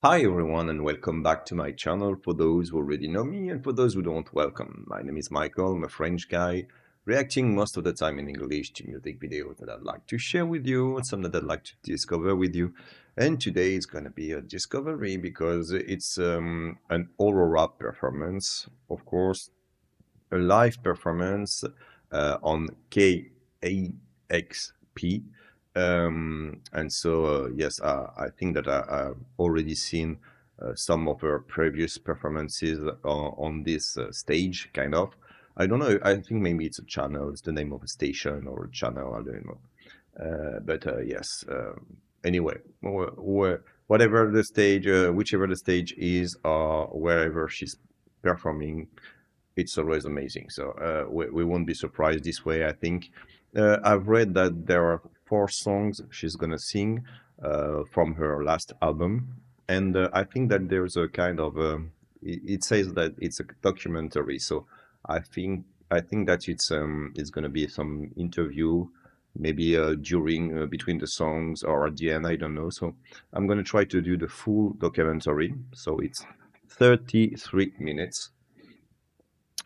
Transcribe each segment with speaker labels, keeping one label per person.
Speaker 1: Hi everyone and welcome back to my channel. For those who already know me and for those who don't, welcome. My name is Michael. I'm a French guy reacting most of the time in English to music videos that I'd like to share with you and some that I'd like to discover with you. And today is going to be a discovery because it's an Aurora performance, of course, a live performance on KEXP. And so, yes, I think that I've already seen some of her previous performances on this stage, kind of. I don't know. I think maybe it's a channel. It's the name of a station or a channel. I don't know. But yes. Anyway, whatever the stage, whichever the stage is, wherever she's performing, it's always amazing. So we won't be surprised this way, I think. I've read that there are four songs she's gonna sing from her last album, and I think that there's a kind of it says that it's a documentary. So I think that it's gonna be some interview, maybe during between the songs or at the end. I don't know. So I'm gonna try to do the full documentary. So it's 33 minutes.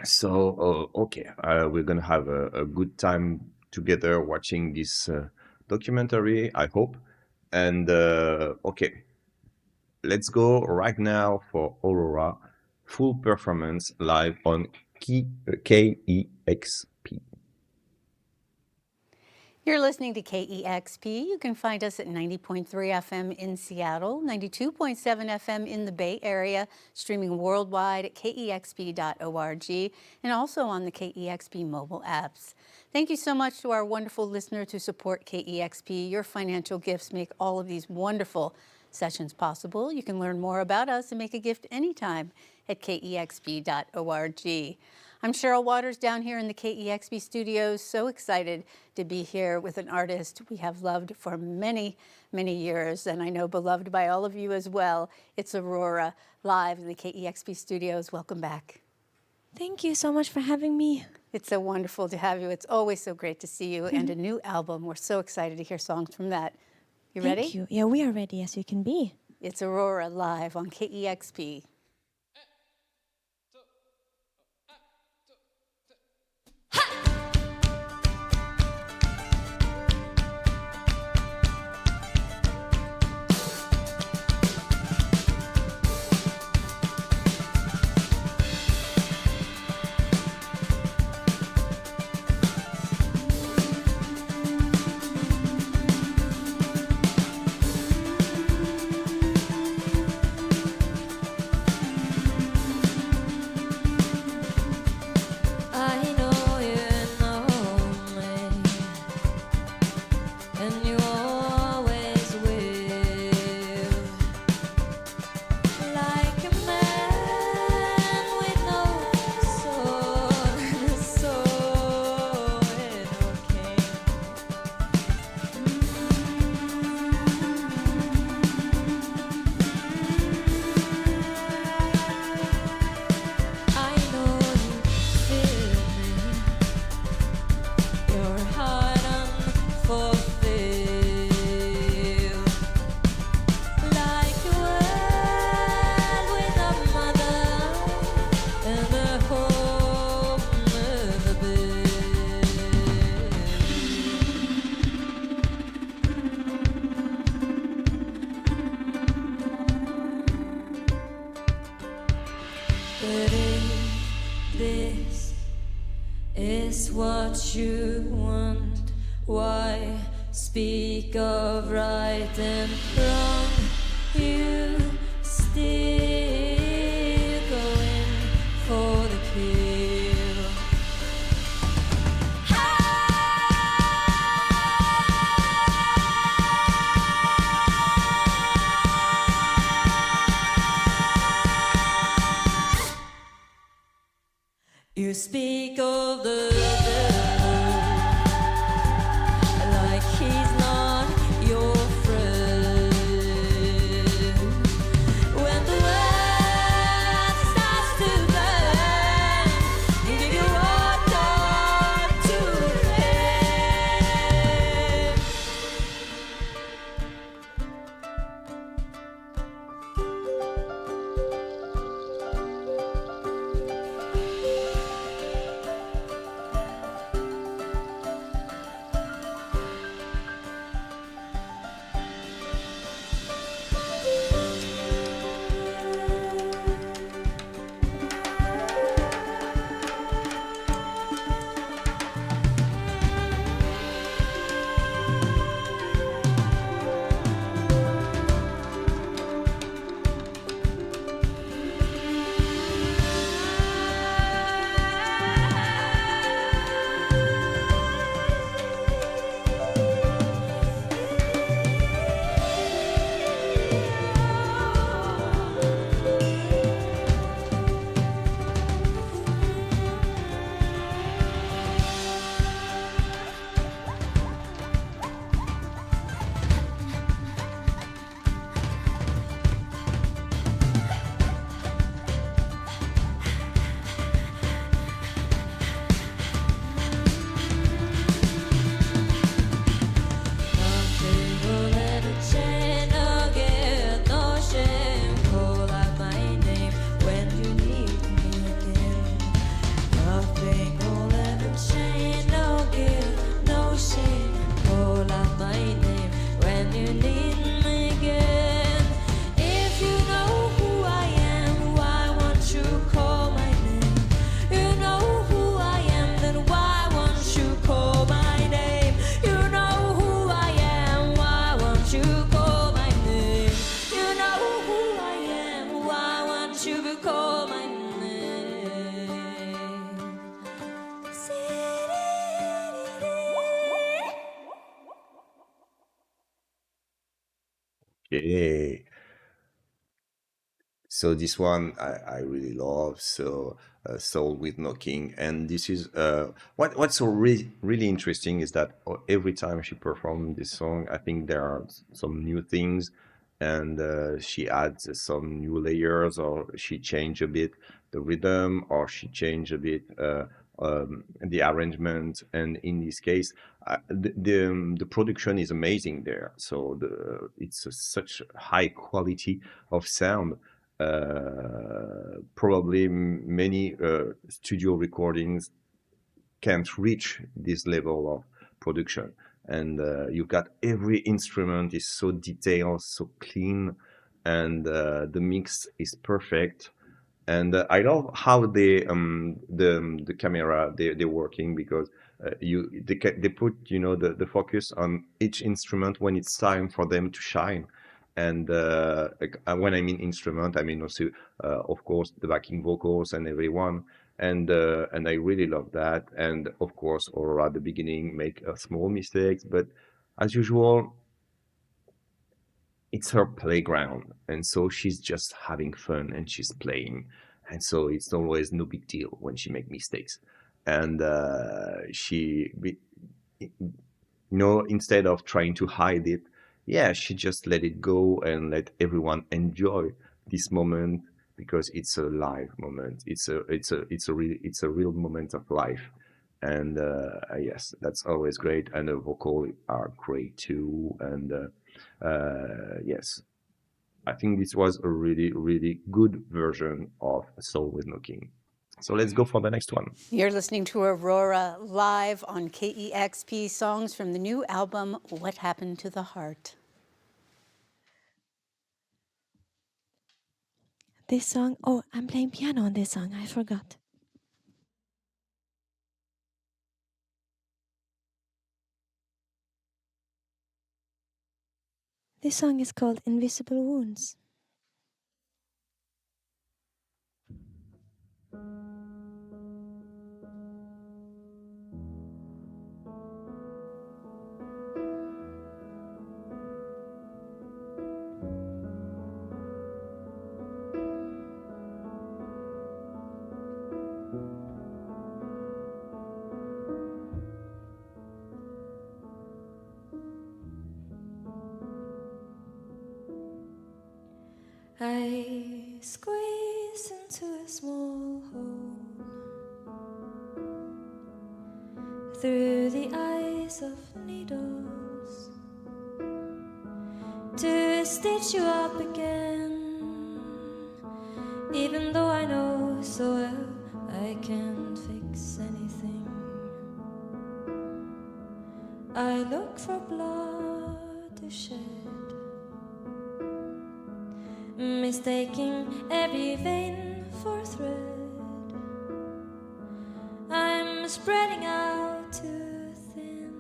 Speaker 1: So, okay, we're gonna have a good time together watching this documentary, I hope. And okay, let's go right now for Aurora full performance live on KEXP.
Speaker 2: You're listening to KEXP. You can find us at 90.3 FM in Seattle, 92.7 FM in the Bay Area, streaming worldwide at kexp.org, and also on the KEXP mobile apps. Thank you so much to our wonderful listeners who support KEXP. Your financial gifts make all of these wonderful sessions possible. You can learn more about us and make a gift anytime at kexp.org. I'm Cheryl Waters down here in the KEXP studios, so excited to be here with an artist we have loved for many, many years, and I know beloved by all of you as well. It's Aurora, live in the KEXP studios. Welcome back.
Speaker 3: Thank you so much for having me.
Speaker 2: It's so wonderful to have you. It's always so great to see you, and a new album. We're so excited to hear songs from that. You ready?
Speaker 3: Thank you. Yeah, we are ready as you can be.
Speaker 2: It's Aurora live on KEXP.
Speaker 4: But if this is what you want, why speak of right and wrong? You still going for the kill. You speak of the devil like he's not your friend. When the world starts to burn, you give your heart to him.
Speaker 1: Okay. So this one I really love. So Soul with Knocking, and this is what's so really interesting is that every time she performed this song, I think there are some new things, and she adds some new layers, or she change a bit the rhythm, or she change a bit the arrangement. And in this case, the production is amazing there. So it's such high quality of sound. Probably many studio recordings can't reach this level of production. And you've got every instrument is so detailed, so clean, and the mix is perfect. And I love how the camera they're working, because they put the focus on each instrument when it's time for them to shine. And like, when I mean instrument, I mean also of course the backing vocals and everyone. And I really love that. And of course Aurora at the beginning make small mistakes, but as usual it's her playground, and so she's just having fun and she's playing. And so it's always no big deal when she make mistakes. And instead of trying to hide it, yeah, she just let it go and let everyone enjoy this moment, because it's a live moment. It's a real moment of life. And yes, that's always great. And the vocal are great too. And yes, I think this was a really, really good version of Soul with No King. So let's go for the next one.
Speaker 2: You're listening to Aurora live on KEXP, songs from the new album, What Happened to the Heart.
Speaker 3: This song, oh, I'm playing piano on this song, I forgot. This song is called Invisible Wounds.
Speaker 4: I squeeze into a small hole through the eyes of needles to stitch you up again, even though I know so well I can't fix anything. I look for blood to shed, mistaking every vein for thread. I'm spreading out too thin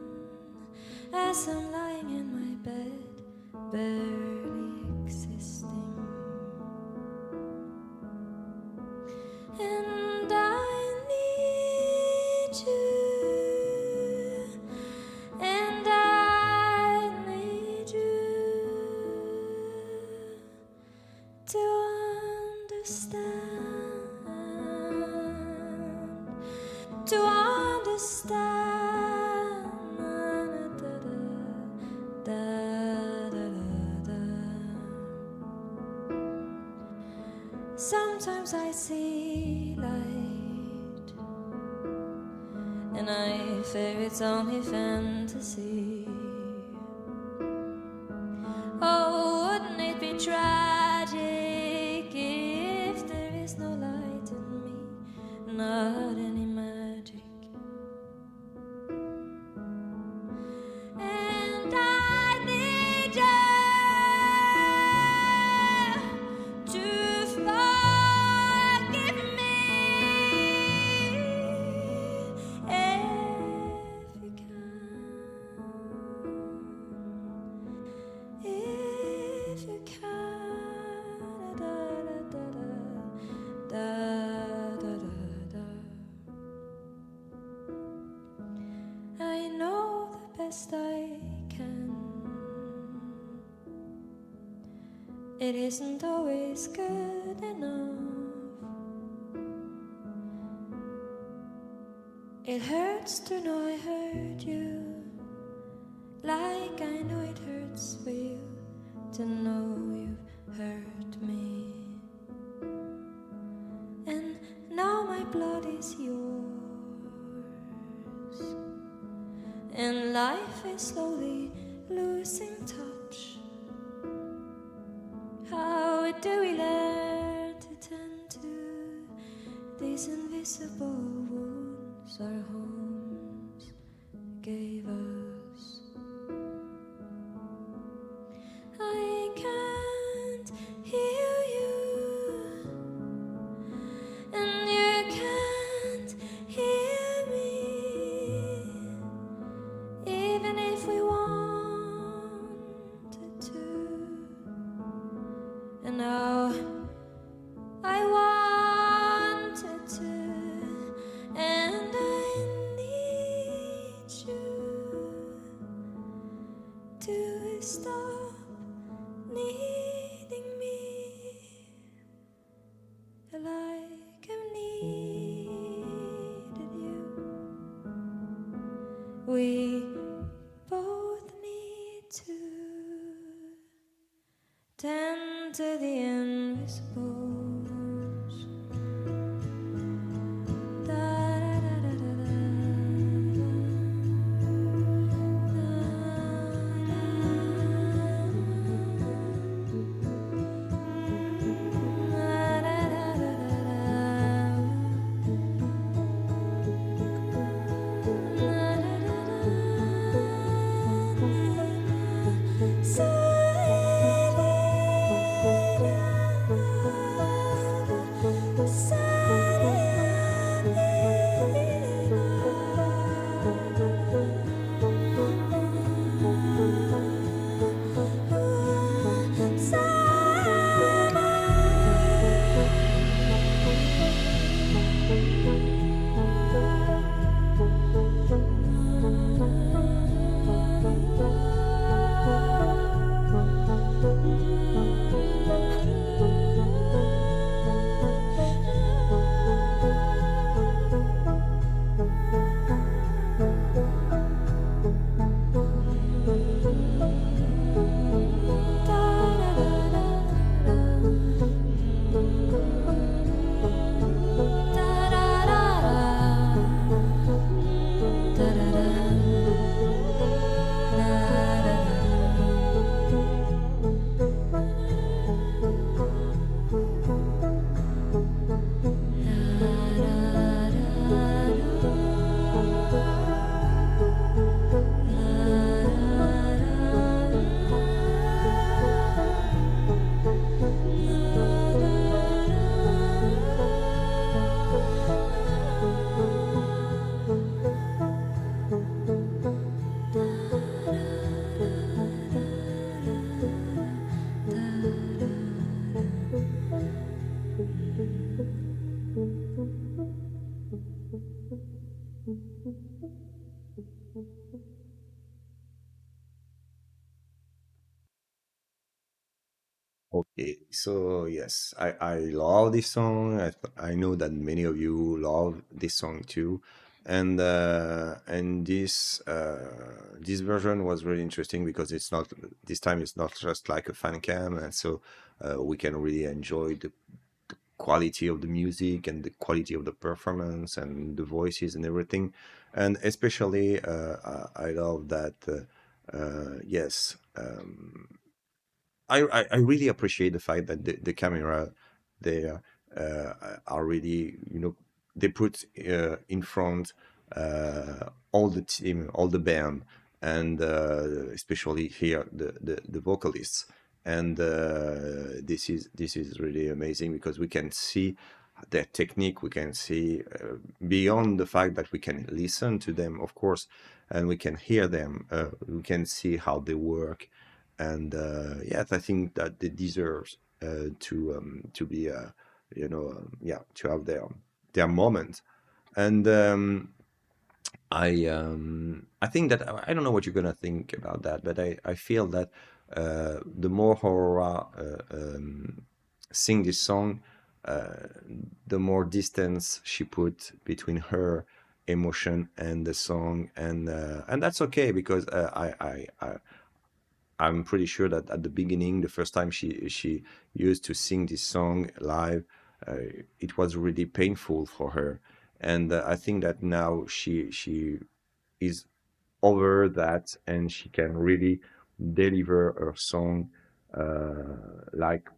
Speaker 4: as I'm lying in my bed, barely existing. And I need you, and I need you to understand. Sometimes I see light, and I fear it's only fantasy. Oh, wouldn't it be tragic if there is no light in me, not any magic? And I need you to forgive me if you can. it isn't always good enough. It hurts to know I hurt you, like I know it hurts for you to know you've hurt me. And now my blood is yours, and life is slowly losing touch. How do we learn to tend to these invisible wounds our homes gave us? I can't heal you, and you can't hear me, even if we wanted to. And now I wanted to, and I need you to stop needing me like I've needed you. We both need to tend to the invisibles.
Speaker 1: Okay, so yes, I love this song. I know that many of you love this song too, and this version was really interesting because it's not this time it's not just like a fan cam, and so we can really enjoy the quality of the music and the quality of the performance and the voices and everything, and especially I love that yes. I really appreciate the fact that the camera they are really, you know, they put in front all the team, all the band, and especially here the vocalists. And this is really amazing because we can see their technique. We can see beyond the fact that we can listen to them, of course, and we can hear them. We can see how they work, and yes, I think that they deserve to be yeah, to have their moment. And I think that I don't know what you're gonna think about that, but I feel that the more Aurora sing this song, the more distance she put between her emotion and the song, and that's okay, because I'm pretty sure that at the beginning, the first time she used to sing this song live, it was really painful for her, and I think that now she is over that, and she can really deliver her song like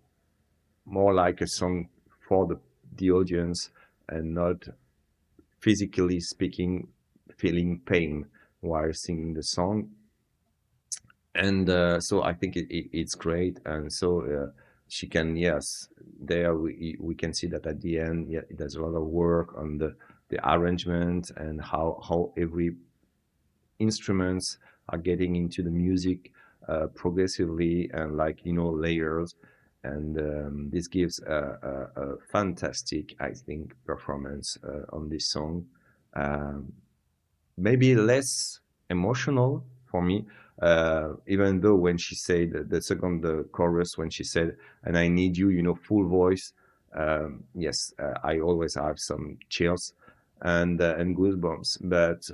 Speaker 1: more like a song for the audience, and not physically speaking, feeling pain while singing the song. And so I think it's great. And so she can, yes, there we can see that at the end, yeah, there's a lot of work on the arrangement, and how every instruments are getting into the music progressively, and, like, layers. And this gives a fantastic, I think, performance on this song. um, Maybe less emotional for me, even though when she said the second chorus, when she said, "And I need you," full voice, yes, I always have some chills and goosebumps. But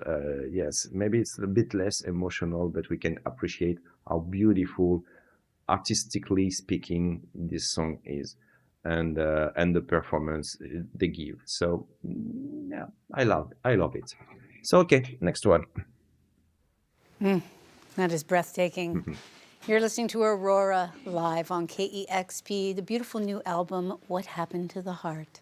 Speaker 1: yes, maybe it's a bit less emotional, but we can appreciate how beautiful, artistically speaking, this song is, and the performance they give. So yeah, I love it. So okay, next one.
Speaker 2: That is breathtaking. You're listening to Aurora live on KEXP, the beautiful new album, What Happened to the Heart.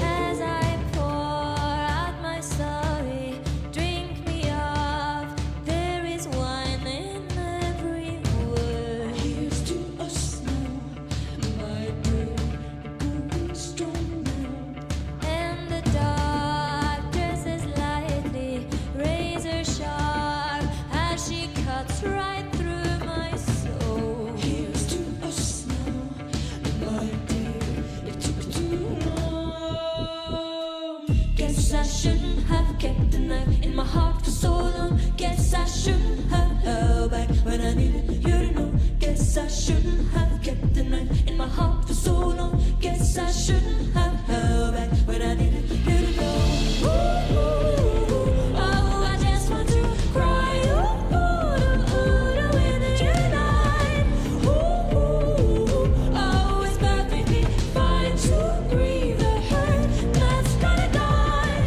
Speaker 4: As I pour out my story, drink me off. There is wine in every word. Here's to us now, my dear, going strong now. And the dark dresses lightly, razor sharp, as she cuts right through my soul. Here's to us now, my dear, it took too long. Guess I shouldn't have kept the knife in my heart for so long. Guess I shouldn't have held back when I needed you to know. Guess I shouldn't have kept the knife in my heart for so long. Guess I shouldn't have held back when I needed you to know. Ooh, oh, I just want to cry. When you're not. Oh, it's perfectly fine to grieve the hurt that's gonna die.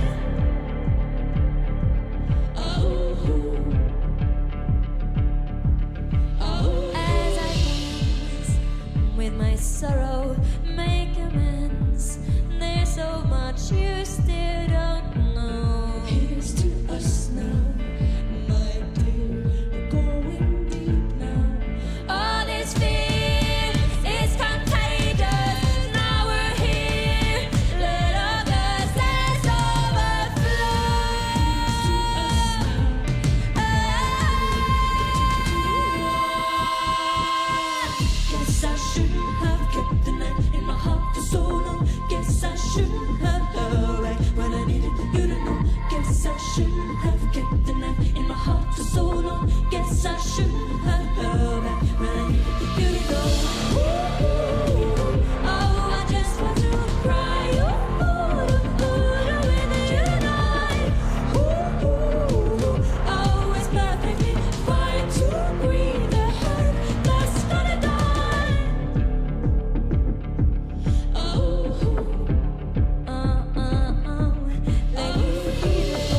Speaker 4: As I dance with my sorrow, make amends. There's so much you still don't know. Here's to us now, my dear, we're going deep now. All this fear is contagious. Now we're here. Let our glasses overflow. Guess I shouldn't have kept the knife in my heart for so long. Guess I shouldn't have held back when I needed you to know. Guess I shouldn't have kept the knife in my heart for so long. Guess I shouldn't have held back when I needed you to know. Oh, I just want to cry. When you're not. Oh, it's perfectly fine to grieve the hurt that's gonna die. Oh, let me hear it.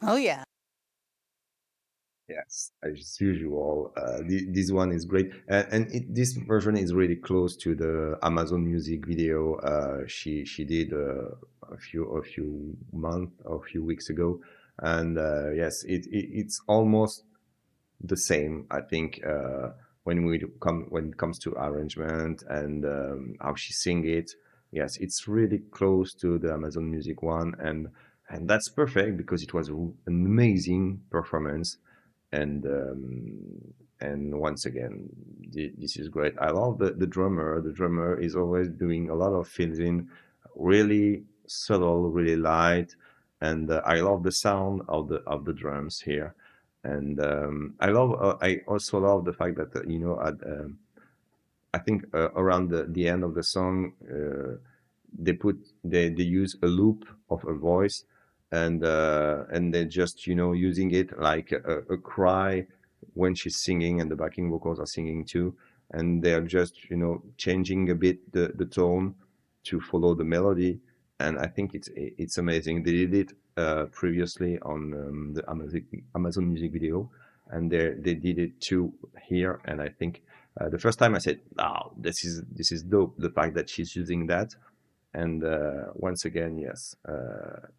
Speaker 2: Oh, yeah.
Speaker 1: Yes, as usual. This one is great, and this version is really close to the Amazon Music video she did a few months or a few weeks ago, and yes, it's almost the same. I think when it comes to arrangement and how she sing it, yes, it's really close to the Amazon Music one, and that's perfect because it was an amazing performance, and once again, this is great. I love the drummer. The drummer is always doing a lot of fills in, really subtle, really light, and I love the sound of the drums here. And I also love the fact that I think around the end of the song, they use a loop of a voice, and they're just using it like a cry when she's singing and the backing vocals are singing too, and they're just changing a bit the tone to follow the melody, and I think it's amazing. They did it previously on the Amazon Music video, and they did it too here, and I think the first time I said, "Wow, this is dope." The fact that she's using that, and once again, yes,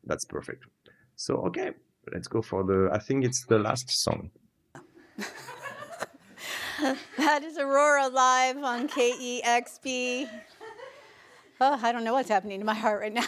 Speaker 1: that's perfect. So okay, let's go for the. I think it's the last song.
Speaker 2: That is Aurora live on KEXP. Oh, I don't know what's happening to my heart right now.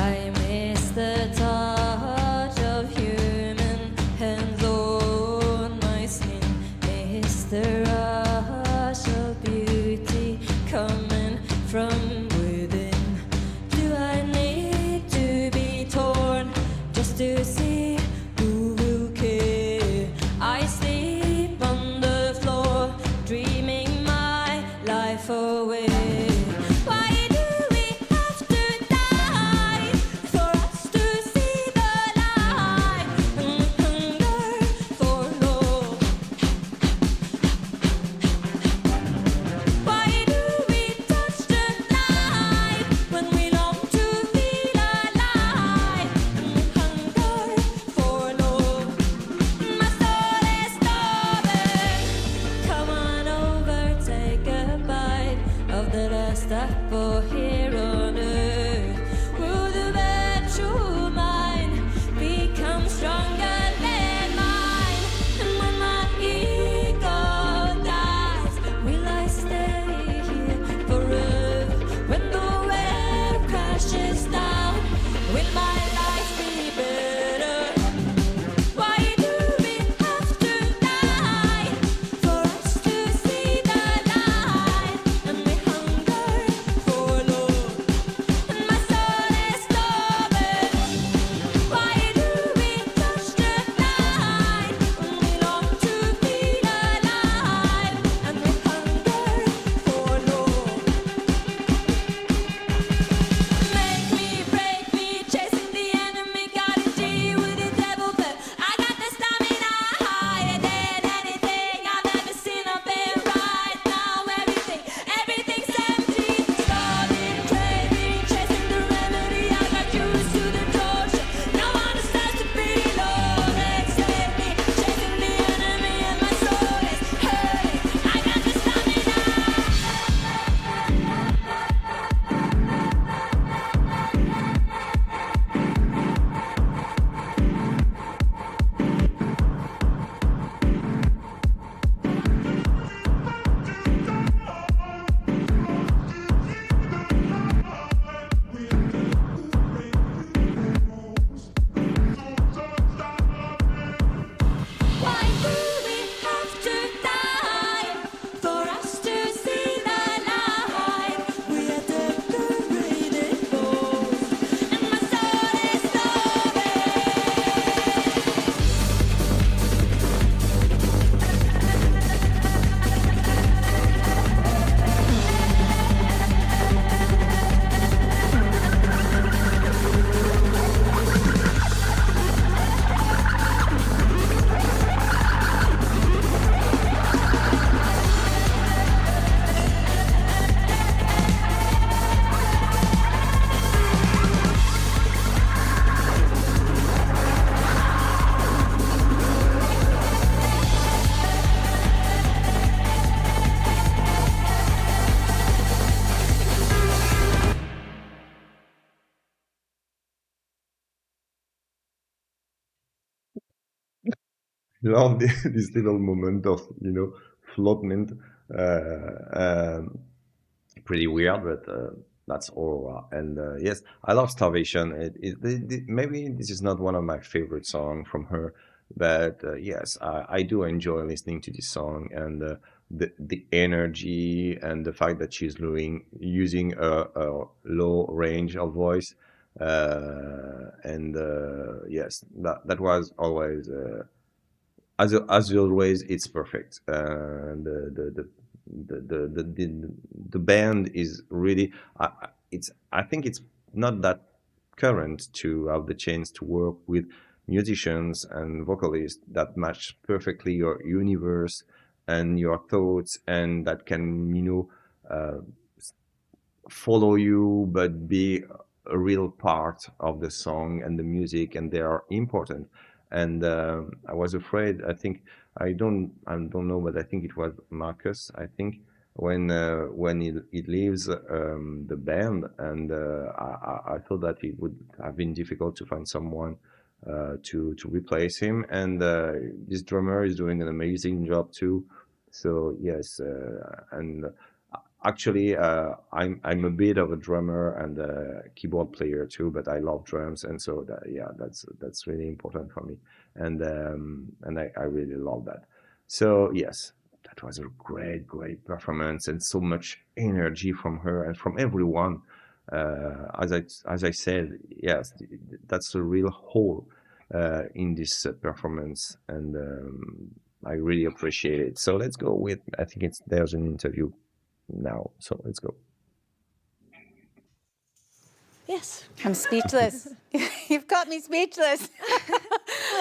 Speaker 4: I miss the touch of human hands on my skin. Miss the rush of beauty coming from within. Do I need to be torn just to see who will care? I sleep on the floor, dreaming my life away. Why do we have to die for us to see the light and hunger for love? Why do we touch the light when we long to feel alive and hunger for love? My soul is starving. Come on over, take a bite of the last apple here on earth. Will the virtue mind become stronger than mine? And when my ego dies, will I stay here forever? When the wave crashes down, will my life be better? Why do we have to die for us to see the light and we hunger for love?
Speaker 1: love this little moment of floatment. Pretty weird, but that's Aurora. And yes, I love Starvation. Maybe this is not one of my favorite songs from her, but yes, I do enjoy listening to this song, and the energy and the fact that she's using a low range of voice. And yes, that was always. As always, it's perfect. The band is really. I think it's not that current to have the chance to work with musicians and vocalists that match perfectly your universe and your thoughts, and that can uh, follow you but be a real part of the song and the music, and they are important. And I was afraid, I think, I don't know, but I think it was Marcus, I think, when it leaves the band. And I thought that it would have been difficult to find someone to replace him. And this drummer is doing an amazing job too. So yes, and actually, I'm a bit of a drummer and a keyboard player too, but I love drums, and so yeah, that's really important for me, and I really love that. So yes, that was a great performance, and so much energy from her and from everyone. As I said, yes, that's a real whole in this performance, and I really appreciate it. So let's go with, I think it's there's an interview now. So let's go.
Speaker 3: Yes.
Speaker 2: I'm speechless. You've got me speechless.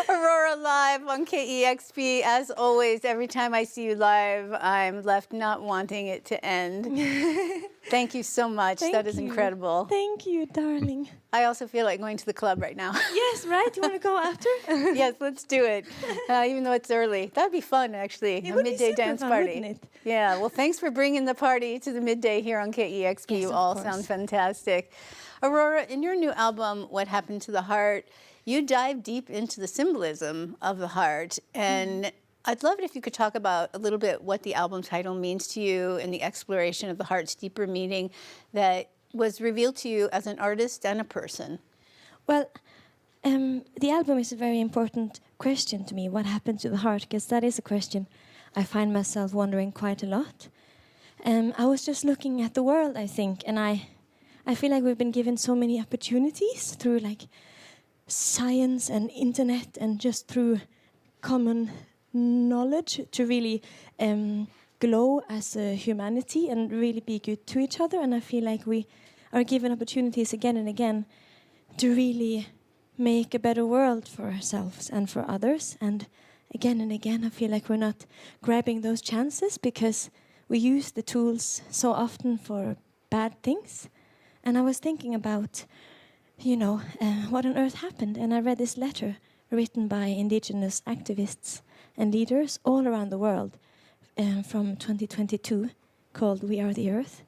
Speaker 2: Aurora live on KEXP. As always, every time I see you live, I'm left not wanting it to end. Thank you so much.
Speaker 3: Thank
Speaker 2: That is
Speaker 3: you.
Speaker 2: incredible.
Speaker 3: Thank you, darling.
Speaker 2: I also feel like going to the club right now.
Speaker 3: Yes, right? You want to go after?
Speaker 2: Yes, let's do it. Even though it's early. That'd be fun, actually.
Speaker 3: It
Speaker 2: A
Speaker 3: would be
Speaker 2: midday
Speaker 3: super
Speaker 2: dance
Speaker 3: fun,
Speaker 2: party.
Speaker 3: wouldn't it?
Speaker 2: Yeah, well, thanks for bringing the party to the midday here on KEXP.
Speaker 3: Yes,
Speaker 2: You
Speaker 3: of
Speaker 2: all
Speaker 3: course.
Speaker 2: sound fantastic. Aurora, in your new album, What Happened to the Heart, you dive deep into the symbolism of the heart. And I'd love it if you could talk about a little bit what the album title means to you and the exploration of the heart's deeper meaning that was revealed to you as an artist and a person.
Speaker 3: Well, the album is a very important question to me. What happened to the heart? Because that is a question I find myself wondering quite a lot. I was just looking at the world, I think, and I feel like we've been given so many opportunities through like science and internet and just through common knowledge to really glow as a humanity and really be good to each other. And I feel like we are given opportunities again and again to really make a better world for ourselves and for others. And again, I feel like we're not grabbing those chances because we use the tools so often for bad things. And I was thinking about, what on earth happened. And I read this letter written by indigenous activists and leaders all around the world from 2022 called We Are the Earth.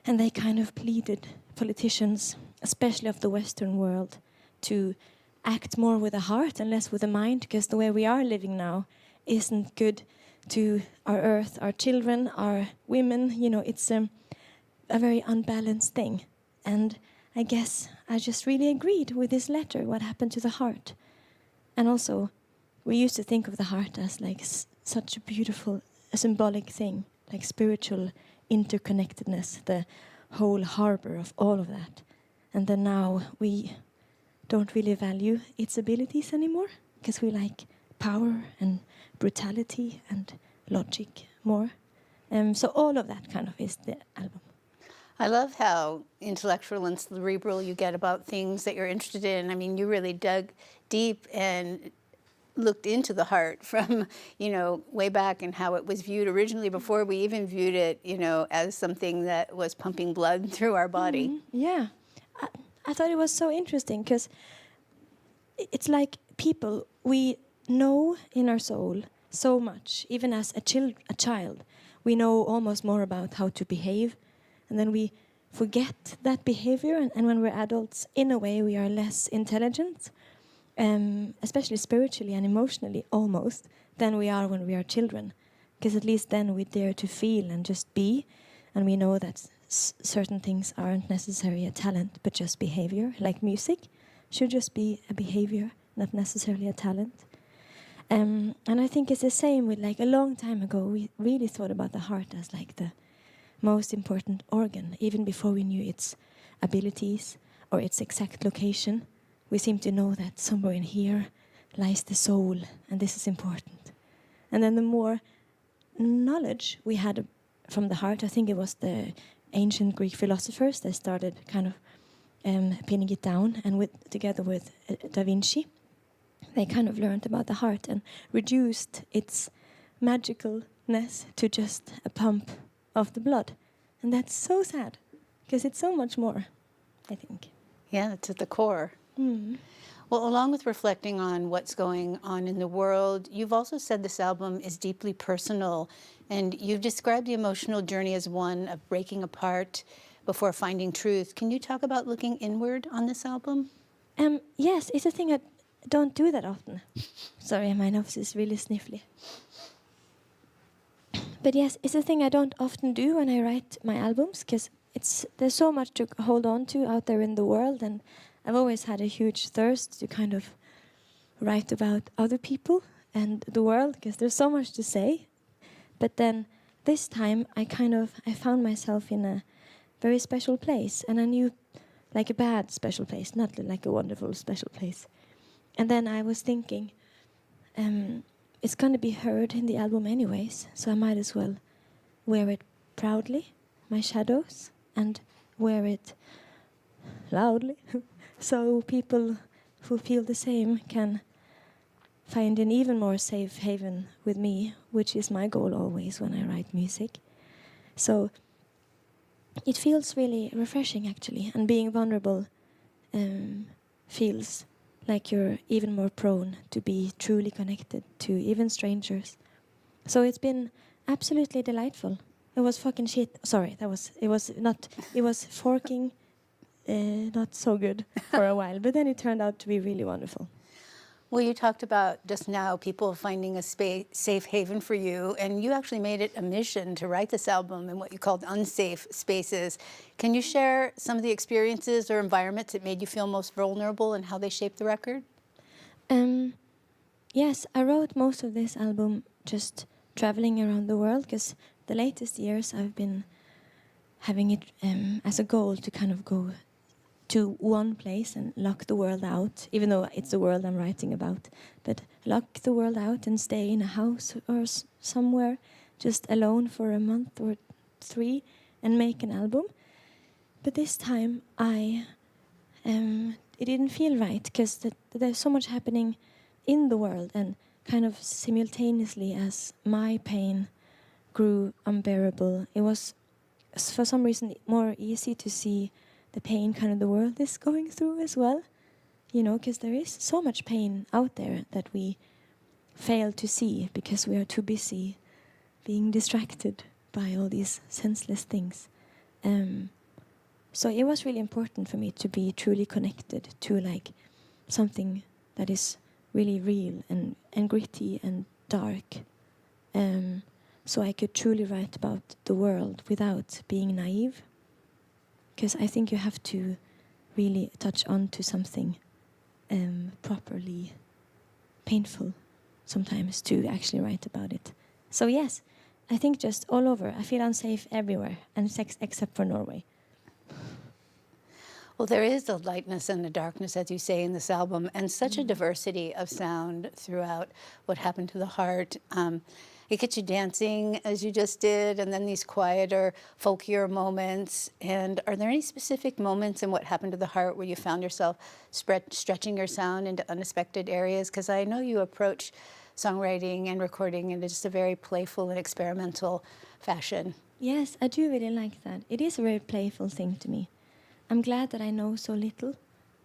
Speaker 3: And they kind of pleaded politicians, especially of the Western world, to act more with the heart and less with the mind, because the way we are living now isn't good to our earth, our children, our women. It's a very unbalanced thing. And I guess I just really agreed with this letter, what happened to the heart. And also, we used to think of the heart as like such a beautiful, symbolic thing, like spiritual interconnectedness, the whole harbor of all of that. And then now we don't really value its abilities anymore because we like power and brutality and logic more. So all of that kind of is the album.
Speaker 2: I love how intellectual and cerebral you get about things that you're interested in. I mean, you really dug deep and looked into the heart from, way back and how it was viewed originally before we even viewed it, as something that was pumping blood through our body.
Speaker 3: Yeah. I thought it was so interesting because it's like people, we know in our soul so much, even as a child. We know almost more about how to behave, and then we forget that behavior, and when we're adults, in a way, we are less intelligent. especially spiritually and emotionally almost, than we are when we are children. Because at least then we dare to feel and just be, and we know that certain things aren't necessarily a talent but just behavior, like music should just be a behavior, not necessarily a talent. And I think it's the same with, like, a long time ago we really thought about the heart as like the most important organ, even before we knew its abilities or its exact location. We seem to know that somewhere in here lies the soul, and this is important. And then the more knowledge we had from the heart, I think it was the ancient Greek philosophers that started kind of pinning it down, and together with Da Vinci, they kind of learned about the heart and reduced its magicalness to just a pump of the blood. And that's so sad, because it's so much more, I think.
Speaker 2: Yeah, it's at the core.
Speaker 3: Mm.
Speaker 2: Well, along with reflecting on what's going on in the world, you've also said this album is deeply personal, and you've described the emotional journey as one of breaking apart before finding truth. Can you talk about looking inward on this album?
Speaker 3: Yes, it's a thing I don't do that often. Sorry, my nose is really sniffly. But yes, it's a thing I don't often do when I write my albums, because there's so much to hold on to out there in the world, and I've always had a huge thirst to kind of write about other people and the world, because there's so much to say. But then this time I found myself in a very special place, and I knew, like, a bad special place, not like a wonderful special place. And then I was thinking, it's going to be heard in the album anyways, so I might as well wear it proudly, my shadows, and wear it loudly, so people who feel the same can find an even more safe haven with me, which is my goal always when I write music. So it feels really refreshing, actually, and being vulnerable feels like you're even more prone to be truly connected to even strangers. So it's been absolutely delightful. It was fucking shit. Sorry, it was forking not so good for a while, but then it turned out to be really wonderful.
Speaker 2: Well, you talked about just now people finding a safe haven for you, and you actually made it a mission to write this album in what you called unsafe spaces. Can you share some of the experiences or environments that made you feel most vulnerable and how they shaped the record?
Speaker 3: Yes, I wrote most of this album just traveling around the world, because the latest years I've been having it as a goal to kind of go to one place and lock the world out, even though it's the world I'm writing about. But lock the world out and stay in a house or somewhere just alone for a month or 3 and make an album. But this time it didn't feel right, because there's so much happening in the world, and kind of simultaneously as my pain grew unbearable, it was for some reason more easy to see the pain kind of the world is going through as well, because there is so much pain out there that we fail to see because we are too busy being distracted by all these senseless things. So it was really important for me to be truly connected to, like, something that is really real and gritty and dark, so I could truly write about the world without being naive. Because I think you have to really touch on to something properly painful sometimes to actually write about it. So yes, I think just all over. I feel unsafe everywhere, and except for Norway.
Speaker 2: Well, there is a lightness and a darkness, as you say, in this album, and such a diversity of sound throughout what happened to the heart. It gets you dancing, as you just did, and then these quieter, folkier moments. And are there any specific moments in what happened to the heart where you found yourself stretching your sound into unexpected areas? Because I know you approach songwriting and recording in just a very playful and experimental fashion.
Speaker 3: Yes, I do really like that. It is a very playful thing to me. I'm glad that I know so little,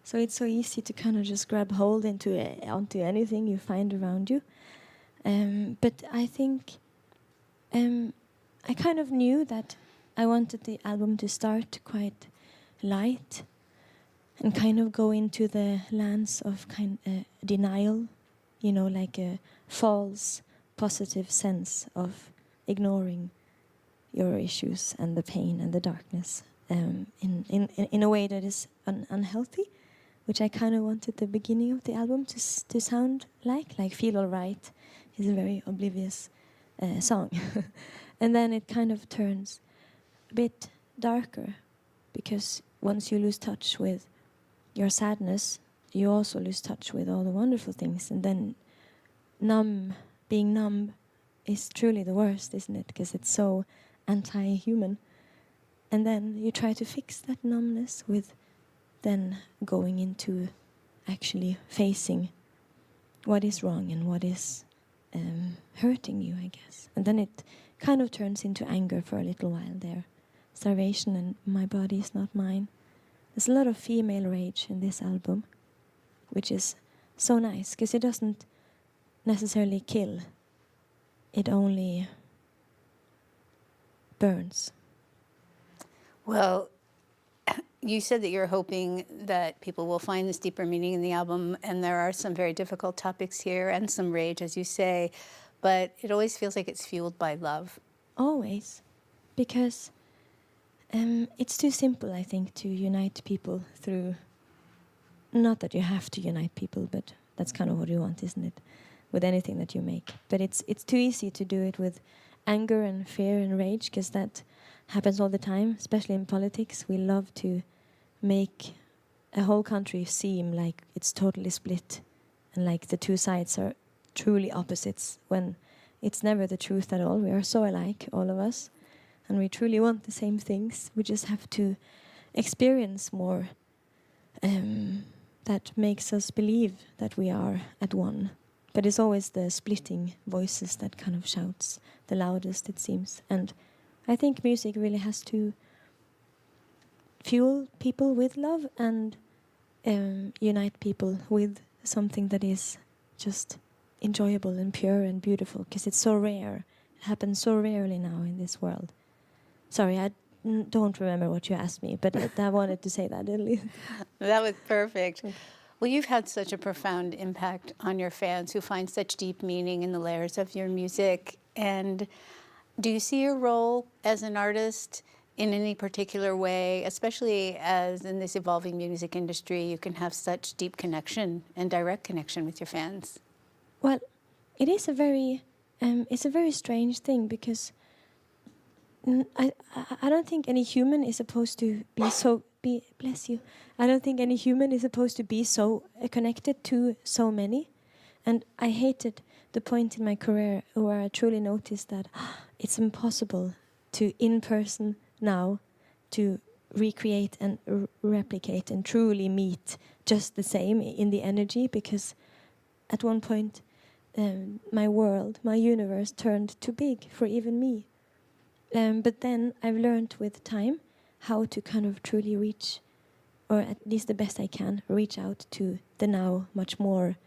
Speaker 3: so it's so easy to kind of just grab hold onto anything you find around you. But I think I kind of knew that I wanted the album to start quite light, and kind of go into the lands of denial, like a false positive sense of ignoring your issues and the pain and the darkness in a way that is unhealthy, which I kind of wanted the beginning of the album to sound like Feel Alright is a very oblivious song. And then it kind of turns a bit darker, because once you lose touch with your sadness, you also lose touch with all the wonderful things. And then being numb is truly the worst, isn't it? Because it's so anti-human. And then you try to fix that numbness with then going into actually facing what is wrong and what is hurting you, I guess. And then it kind of turns into anger for a little while there. Starvation and My Body Is Not Mine. There's a lot of female rage in this album, which is so nice, because it doesn't necessarily kill. It only burns.
Speaker 2: Well, you said that you're hoping that people will find this deeper meaning in the album, and there are some very difficult topics here and some rage, as you say, but it always feels like it's fueled by love.
Speaker 3: Always. Because it's too simple, I think, to unite people through... Not that you have to unite people, but that's kind of what you want, isn't it? With anything that you make. But it's too easy to do it with anger and fear and rage, because that happens all the time, especially in politics. We love to make a whole country seem like it's totally split and like the two sides are truly opposites, when it's never the truth at all. We are so alike, all of us, and we truly want the same things. We just have to experience more that makes us believe that we are at one. But it's always the splitting voices that kind of shouts the loudest, it seems. And I think music really has to fuel people with love and unite people with something that is just enjoyable and pure and beautiful, because it's so rare. It happens so rarely now in this world. Sorry, I don't remember what you asked me, but I wanted to say that at least.
Speaker 2: That was perfect. Well, you've had such a profound impact on your fans who find such deep meaning in the layers of your music. And do you see your role as an artist in any particular way, especially as in this evolving music industry, you can have such deep connection and direct connection with your fans?
Speaker 3: Well, it is it's a very strange thing, because I don't think any human is supposed to bless you. I don't think any human is supposed to be so connected to so many. And I hated the point in my career where I truly noticed that it's impossible to, in person now, to recreate and replicate and truly meet just the same in the energy, because at one point my world, my universe turned too big for even me. But then I've learned with time how to kind of truly reach, or at least the best I can, reach out to the now much more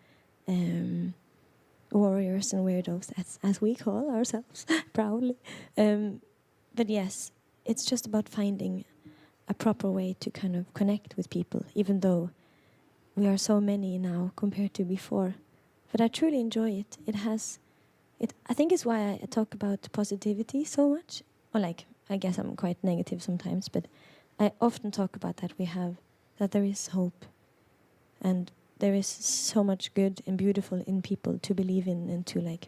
Speaker 3: warriors and weirdos, as we call ourselves, proudly. But yes, it's just about finding a proper way to kind of connect with people, even though we are so many now compared to before. But I truly enjoy it. I think it's why I talk about positivity so much. Or I guess I'm quite negative sometimes, but I often talk about that there is hope, and there is so much good and beautiful in people to believe in and to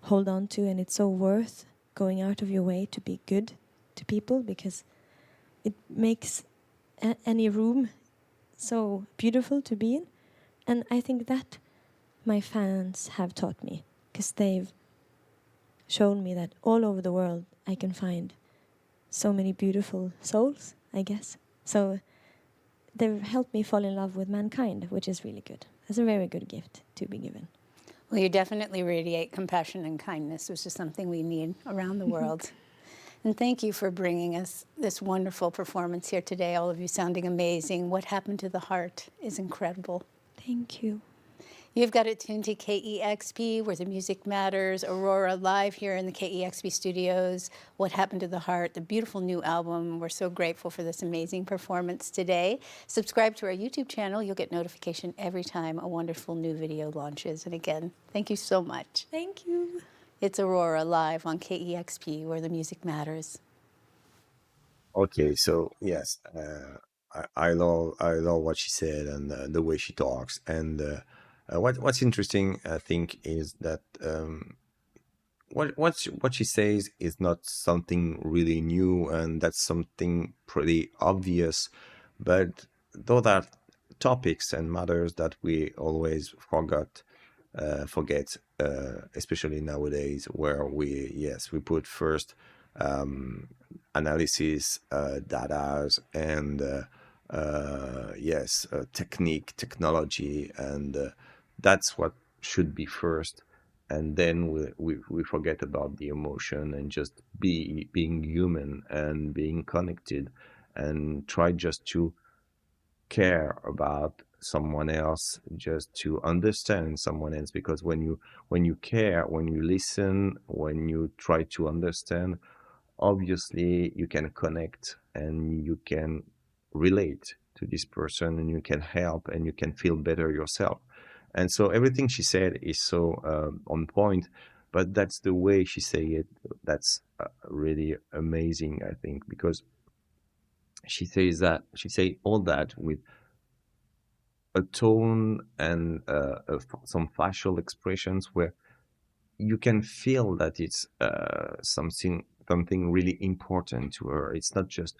Speaker 3: hold on to, and it's so worth going out of your way to be good to people, because it makes any room so beautiful to be in. And I think that my fans have taught me, because they've shown me that all over the world I can find so many beautiful souls, I guess. So they've helped me fall in love with mankind, which is really good. It's a very good gift to be given.
Speaker 2: Well, you definitely radiate compassion and kindness, which is something we need around the world. And thank you for bringing us this wonderful performance here today, all of you sounding amazing. What Happened to the Heart is incredible.
Speaker 3: Thank you.
Speaker 2: You've got it tuned to KEXP, where the music matters. Aurora live here in the KEXP studios. What Happened to the Heart, the beautiful new album. We're so grateful for this amazing performance today. Subscribe to our YouTube channel. You'll get notification every time a wonderful new video launches. And again, thank you so much.
Speaker 3: Thank you.
Speaker 2: It's Aurora live on KEXP, where the music matters.
Speaker 1: Okay, so yes, I love what she said and the way she talks. And what's interesting, I think, is that what she says is not something really new, and that's something pretty obvious. But those are topics and matters that we always forget, especially nowadays, where we put first analysis, data, and technology, and that's what should be first. And then we forget about the emotion and just being human and being connected, and try just to care about someone else, just to understand someone else. Because when you care, when you listen, when you try to understand, obviously you can connect and you can relate to this person, and you can help and you can feel better yourself. And so everything she said is so on point, but that's the way she say it, that's really amazing, I think, because she say all that with a tone and some facial expressions where you can feel that it's something really important to her. It's not just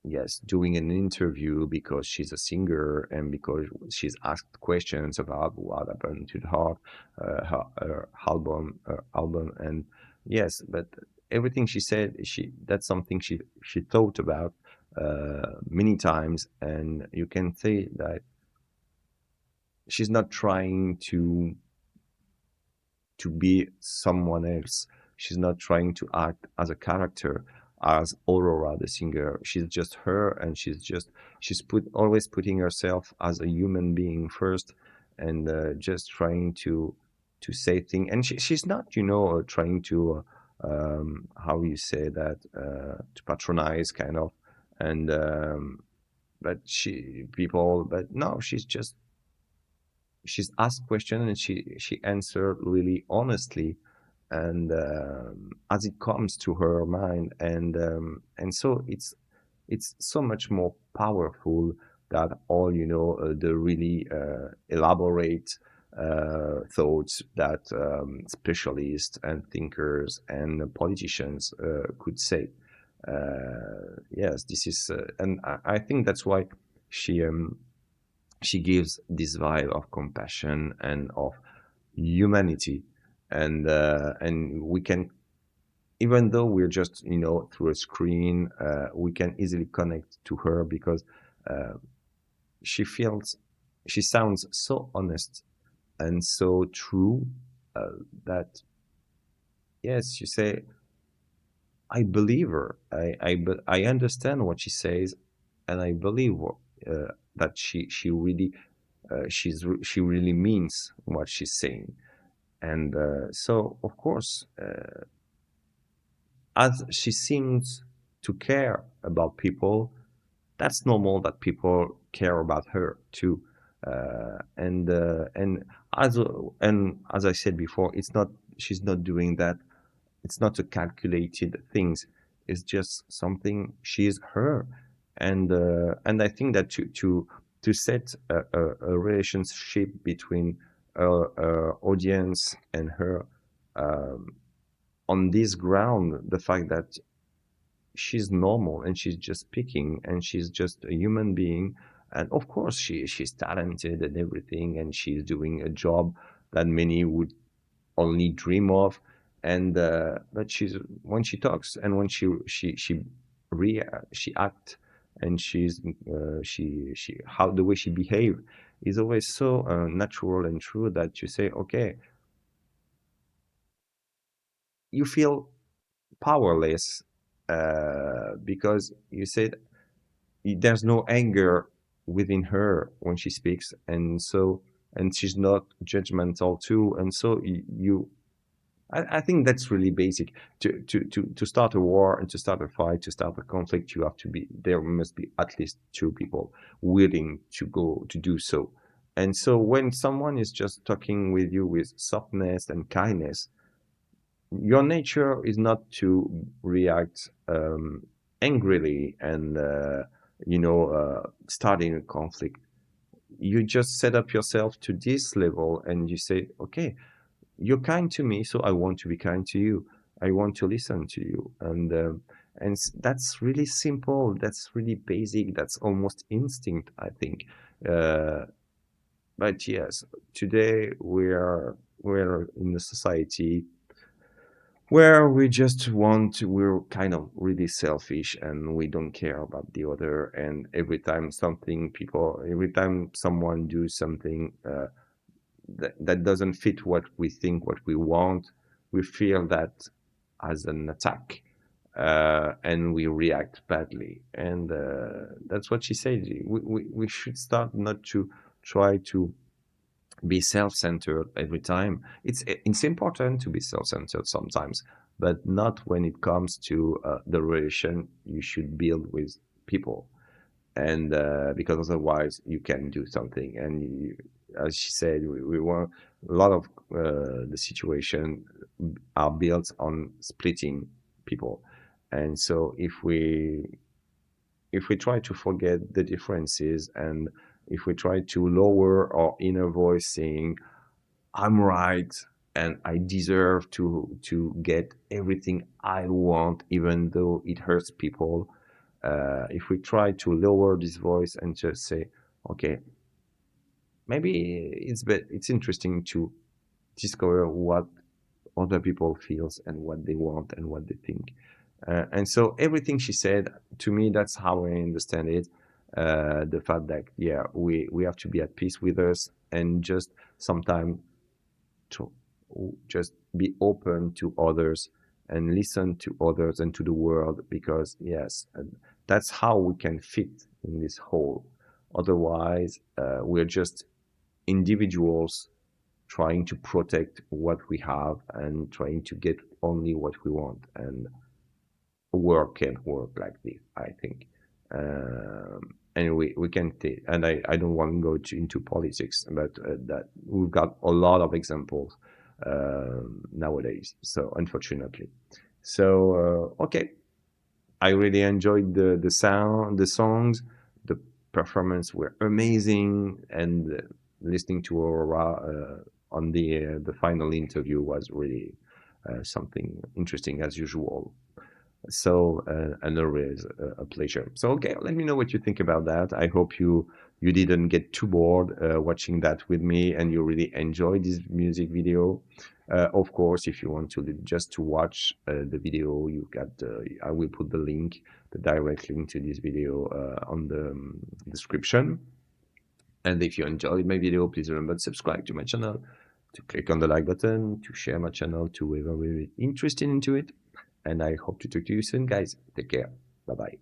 Speaker 1: yes, doing an interview because she's a singer and because she's asked questions about what happened to the heart, her album, and yes, but everything she said, she that's something she thought about many times, and you can say that she's not trying to be someone else. She's not trying to act as a character, as Aurora the singer. She's just her, and she's always putting herself as a human being first, and just trying to say things. And she's not, trying to how you say that, to patronize kind of, and but no, she's asked question, and she answered really honestly, and as it comes to her mind, and so it's so much more powerful that all the really elaborate thoughts that specialists and thinkers and politicians could say. Yes, this is and I think that's why she um, she gives this vibe of compassion and of humanity, and we can, even though we're just through a screen, we can easily connect to her because uh, she feels she sounds so honest and so true, that yes, you say, I believe her. I understand what she says, and I believe that she really she really means what she's saying. And so, of course, as she seems to care about people, that's normal that people care about her too. And as I said before, it's not she's not doing that. It's not a calculated things. It's just something. She's her, and I think that to set a relationship between her audience and her, um, on this ground, the fact that she's normal and she's just speaking and she's just a human being, and of course she's talented and everything, and she's doing a job that many would only dream of, and but she's when she talks and when she act, and she how the way she behave is always so natural and true that you say, okay, you feel powerless, because you said there's no anger within her when she speaks, and so and she's not judgmental too. And so I think that's really basic. To start a war and to start a fight, to start a conflict, you have to be, there must be at least two people willing to go to do so. And so when someone is just talking with you with softness and kindness, your nature is not to react angrily and starting a conflict. You just set up yourself to this level and you say, okay, you're kind to me, so I want to be kind to you. I want to listen to you, and that's really simple. That's really basic. That's almost instinct, I think. Uh, but yes, today we're in a society where we just want, we're kind of really selfish and we don't care about the other. And every time someone do something that doesn't fit what we think, what we want, we feel that as an attack, and we react badly. And that's what she said. We should start not to try to be self-centered every time. It's important to be self-centered sometimes, but not when it comes to the relation you should build with people. And because otherwise you can do something. And as she said, we want a lot of the situation are built on splitting people. And so if we try to forget the differences, and if we try to lower our inner voice saying I'm right and I deserve to get everything I want, even though it hurts people. If we try to lower this voice and just say, okay, maybe it's interesting to discover what other people feels and what they want and what they think. And so everything she said to me, that's how I understand it. The fact that yeah, we have to be at peace with us and just sometimes to just be open to others and listen to others and to the world, because yes, and that's how we can fit in this whole. Otherwise we're just individuals trying to protect what we have and trying to get only what we want, and work can't work like this, I think. And we can take, and I don't want to go into politics, but that we've got a lot of examples nowadays. So unfortunately, so okay, I really enjoyed the sound, the songs, the performance were amazing, and listening to Aurora on the final interview was really something interesting as usual. So, and always a pleasure. So, okay, let me know what you think about that. I hope you didn't get too bored watching that with me, and you really enjoyed this music video. Of course, if you want to just to watch the video, you got I will put the link, the direct link to this video on the description. And if you enjoyed my video, please remember to subscribe to my channel, to click on the like button, to share my channel to whoever will be interested into it. And I hope to talk to you soon, guys. Take care. Bye bye.